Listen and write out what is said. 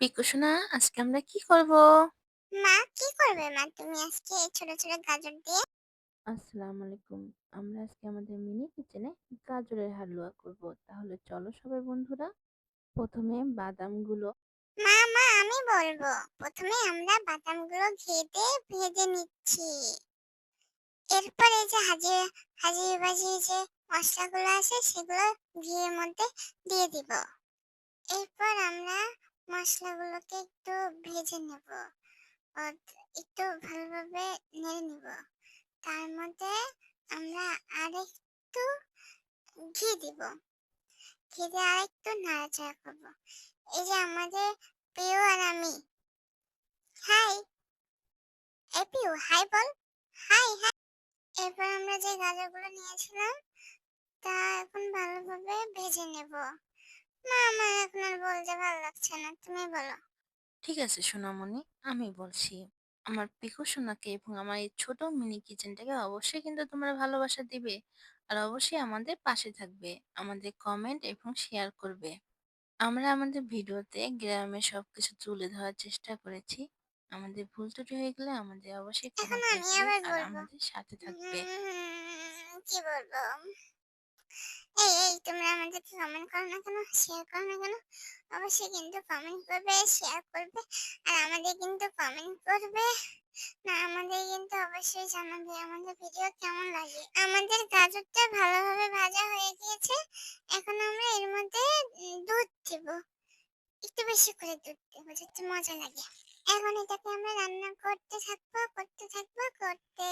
পিকু সোনা, আজকে আমরা কি করব? মা কি করবে মা তুমি আজকে এই ছোট ছোট গাজর দিয়ে? আসসালামু আলাইকুম। আমরা আজকে আমাদের মিনি কিচেনে গাজরের হালুয়া করব। তাহলে চলো সবাই বন্ধুরা, প্রথমে বাদামগুলো মা আমি বলবো। প্রথমে আমরা বাদামগুলো ঘিতে ভেজে নিচ্ছি। এরপর এই যে হাজির বাজি যে মশলাগুলো আছে সেগুলো ঘিয়ের মধ্যে দিয়ে দিব। এরপর আমরা মশলাগুলোকে একটু ভেজে নেব। একটু ভালোভাবে নেড়ে নিব। তার মধ্যে আমরা আরেকটু ঘি দিব। ঘি দিয়ে আরেকটু নাড়াচাড়া করব। এই যে আমাদের পিউ আর আমি। হাই, এই পিউ হাই বল। Hi hi. এরপর আমরা যে গাজরগুলো নিয়েছিলাম তা এখন ভালোভাবে ভেজে নেব। না আমার এখন আর বলতে ভালো লাগছে না, তুমি বলো। ঠিক আছে সোনামণি, আমি বলছি। আমার পিকু সোনাকে এবং আমার এই ছোট মিনি কিচেনটাকে অবশ্যই কিন্তু তোমরা ভালোবাসা দিবে। আর অবশ্যই আমাদের পাশে থাকবে। আমাদের কমেন্ট এবং শেয়ার করবে। আমরা আমাদের ভিডিওতে গ্রামের সবকিছু তুলে ধরার চেষ্টা করেছি। আমাদের ভুল ত্রুটি হয়ে গেলে আমাদের অবশ্যই ক্ষমা এখন করে আমি দিবে আবার আর বলবো। আমাদের সাথে থাকবে। কি বলবো? এই তোমরা আমাদেরকে কমেন্ট করো না কেন, শেয়ার করো না কেন? অবশ্যই কিন্তু কমেন্ট করবে, শেয়ার করবে, আর আমাদের কিন্তু কমেন্ট করবে না, আমাদের কিন্তু অবশ্যই জানাবে আমাদের ভিডিও কেমন লাগে। আমাদের গাজরটা ভালোভাবে ভাজা হয়ে গিয়েছে। এখন আমরা এর মধ্যে দুধ দিব। একটু বেশি করে দুধ দেব যাতে মজা লাগে। এখন এটাকে আমরা রান্না করতে থাকবো, করতে থাকবো, করতে